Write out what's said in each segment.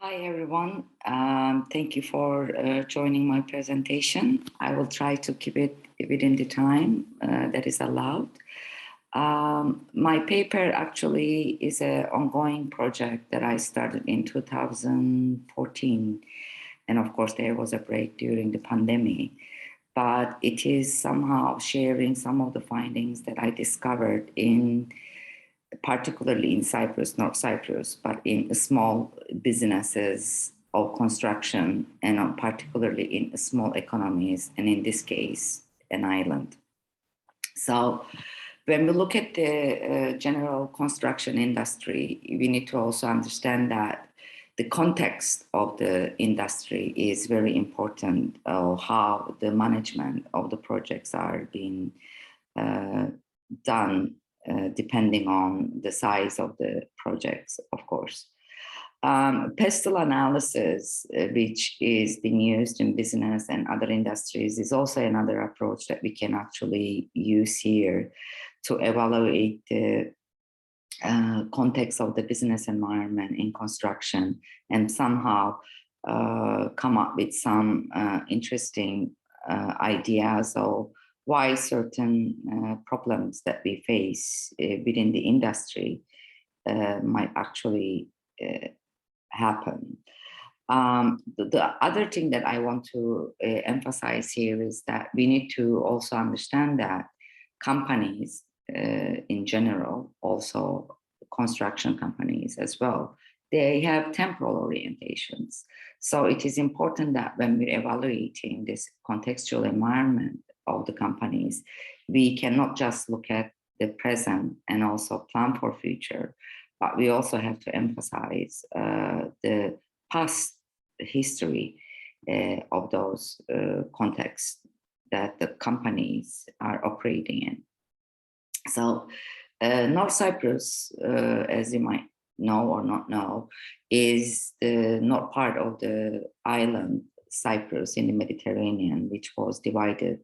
Hi, everyone. Thank you for joining my presentation. I will try to keep it within the time that is allowed. My paper actually is an ongoing project that I started in 2014. And of course, there was a break during the pandemic. But it is somehow sharing some of the findings that I discovered particularly in Cyprus, North Cyprus, but in small businesses of construction and particularly in small economies, and in this case, an island. So when we look at the general construction industry, we need to also understand that the context of the industry is very important, how the management of the projects are being done depending on the size of the projects, of course. Pestle analysis, which is being used in business and other industries, is also another approach that we can actually use here to evaluate the context of the business environment in construction and somehow come up with some interesting ideas of why certain problems that we face within the industry might actually happen. The other thing that I want to emphasize here is that we need to also understand that companies in general, also construction companies as well, they have temporal orientations. So it is important that when we're evaluating this contextual environment of the companies, we cannot just look at the present and also plan for future, but we also have to emphasize the past history of those contexts that the companies are operating in. So North Cyprus, as you might know or not know, is the north part of the island Cyprus in the Mediterranean, which was divided,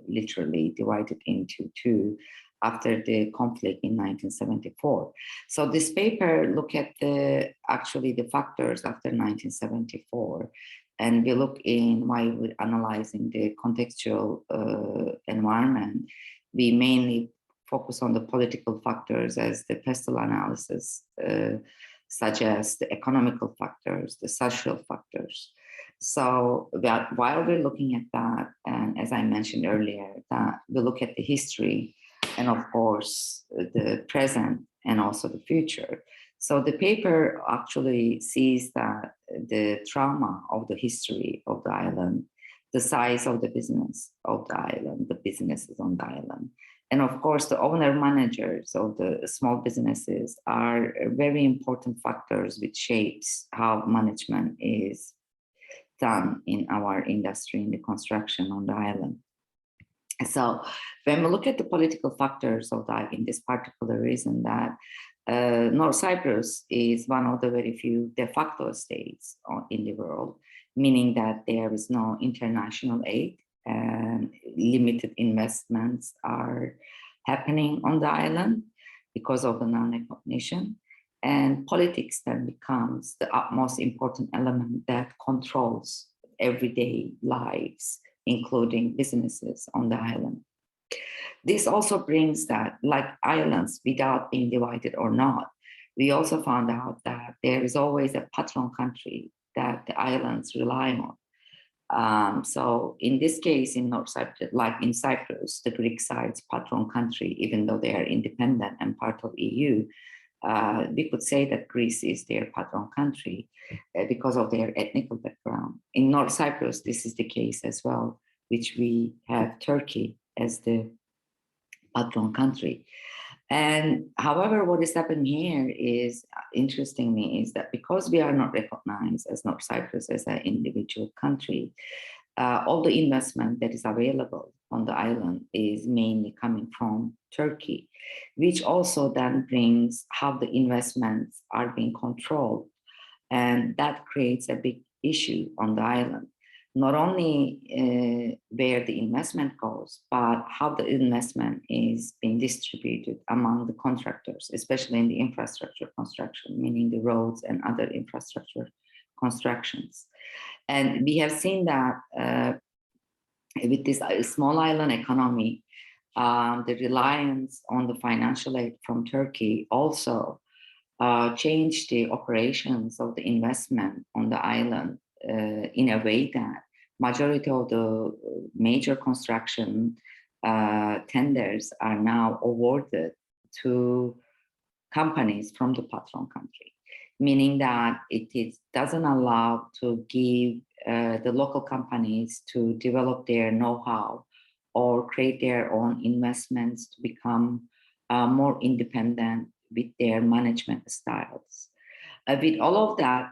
literally divided into two after the conflict in 1974. So this paper look at actually the factors after 1974, and we look in why we're analyzing the contextual environment. We mainly focus on the political factors as the pestle analysis, such as the economical factors, the social factors. So while we're looking at that, and as I mentioned earlier, that we look at the history and of course the present and also the future. So the paper actually sees that the trauma of the history of the island, the size of the business of the island, the businesses on the island, and of course, the owner managers of the small businesses are very important factors which shapes how management is done in our industry, in the construction on the island. So when we look at the political factors of that, in this particular reason that North Cyprus is one of the very few de facto states in the world, meaning that there is no international aid and limited investments are happening on the island because of the non-recognition. And politics then becomes the utmost important element that controls everyday lives, including businesses on the island. This also brings that, like islands, without being divided or not, we also found out that there is always a patron country that the islands rely on. So in this case, in North Cyprus, like in Cyprus, the Greek side's patron country, even though they are independent and part of EU, we could say that Greece is their patron country because of their ethnical background. In North Cyprus, this is the case as well, which we have Turkey as the patron country. And however, what is happening here is, interestingly, is that because we are not recognized as North Cyprus as an individual country, all the investment that is available on the island is mainly coming from Turkey, which also then brings how the investments are being controlled. And that creates a big issue on the island. Not only where the investment goes, but how the investment is being distributed among the contractors, especially in the infrastructure construction, meaning the roads and other infrastructure constructions. And we have seen that with this small island economy, the reliance on the financial aid from Turkey also changed the operations of the investment on the island in a way that majority of the major construction tenders are now awarded to companies from the patron country, meaning that it doesn't allow to give the local companies to develop their know-how or create their own investments to become more independent with their management styles. With all of that,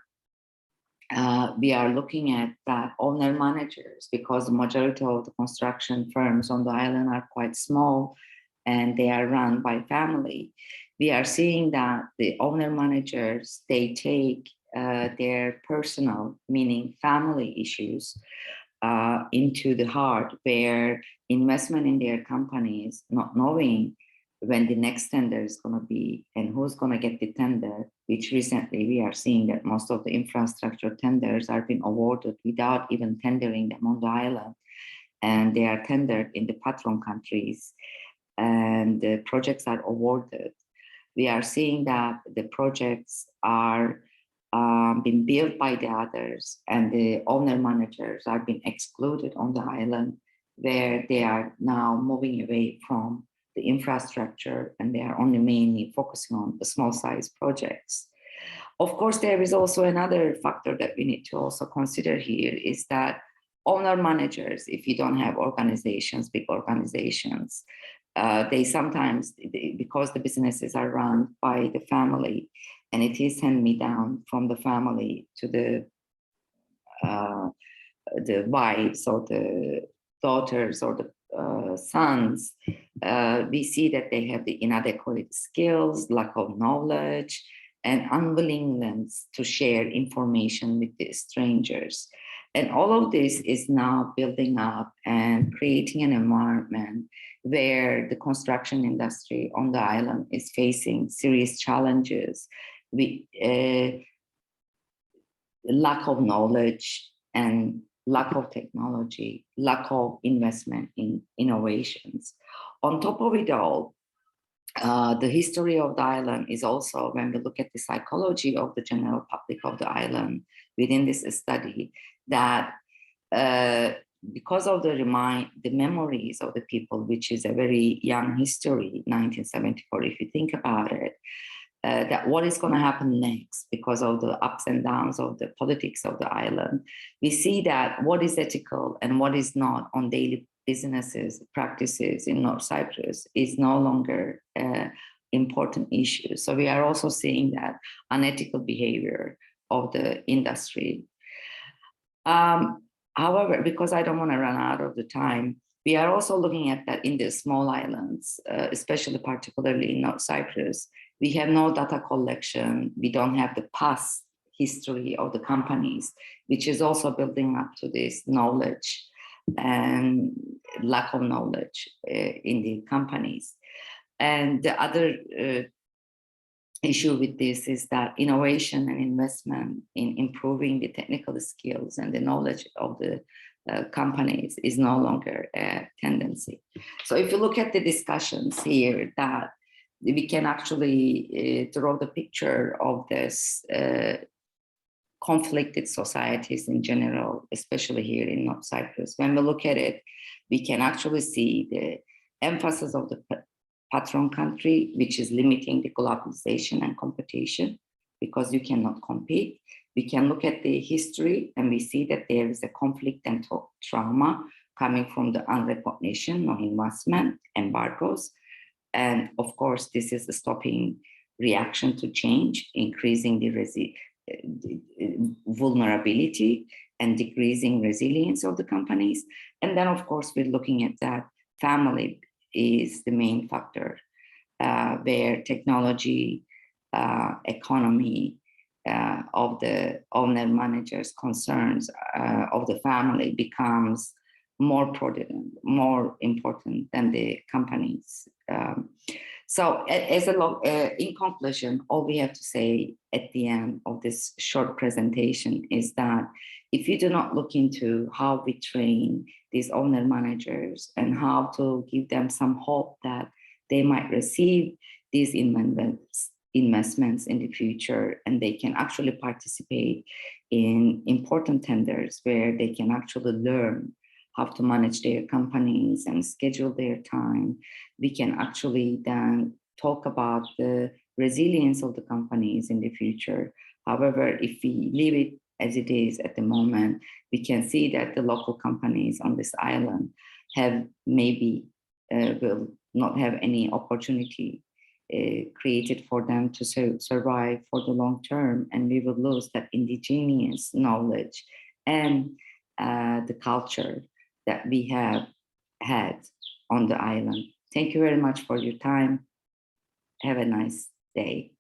we are looking at that owner managers, because the majority of the construction firms on the island are quite small and they are run by family. We are seeing that the owner managers, they take their personal, meaning family issues, into the heart, where investment in their companies, not knowing when the next tender is going to be and who's going to get the tender, which recently we are seeing that most of the infrastructure tenders are being awarded without even tendering them on the island. And they are tendered in the patron countries and the projects are awarded. We are seeing that the projects are being built by the others and the owner managers are being excluded on the island, where they are now moving away from the infrastructure and they are only mainly focusing on the small size projects. Of course, there is also another factor that we need to also consider here, is that owner managers, if you don't have organizations, big organizations, they sometimes, because the businesses are run by the family and it is hand-me-down from the family to the wives or the daughters or the sons, we see that they have the inadequate skills, lack of knowledge, and unwillingness to share information with the strangers. And all of this is now building up and creating an environment where the construction industry on the island is facing serious challenges with lack of knowledge and lack of technology, lack of investment in innovations. On top of it all, the history of the island is also, when we look at the psychology of the general public of the island within this study, that because of the memories of the people, which is a very young history, 1974, if you think about it, that what is going to happen next because of the ups and downs of the politics of the island, we see that what is ethical and what is not on daily businesses, practices in North Cyprus is no longer important issue. So we are also seeing that unethical behavior of the industry. However, because I don't want to run out of the time, we are also looking at that in the small islands, especially particularly in North Cyprus, we have no data collection. We don't have the past history of the companies, which is also building up to this knowledge and lack of knowledge in the companies. And the other issue with this is that innovation and investment in improving the technical skills and the knowledge of the companies is no longer a tendency. So if you look at the discussions here, that we can actually draw the picture of this conflicted societies in general, especially here in North Cyprus. When we look at it, we can actually see the emphasis of the patron country, which is limiting the globalization and competition because you cannot compete. We can look at the history and we see that there is a conflict and trauma coming from the unrecognition, no investment, embargoes. And of course, this is a stopping reaction to change, increasing the vulnerability and decreasing resilience of the companies. And then, of course, we're looking at that family is the main factor, where technology, economy of the owner managers' concerns of the family becomes more important, more important than the companies. So in conclusion, all we have to say at the end of this short presentation is that if you do not look into how we train these owner managers and how to give them some hope that they might receive these investments in the future, and they can actually participate in important tenders where they can actually learn how to manage their companies and schedule their time, we can actually then talk about the resilience of the companies in the future. However, if we leave it as it is at the moment, we can see that the local companies on this island have maybe will not have any opportunity created for them to survive for the long term, and we will lose that indigenous knowledge and the culture that we have had on the island. Thank you very much for your time. Have a nice day.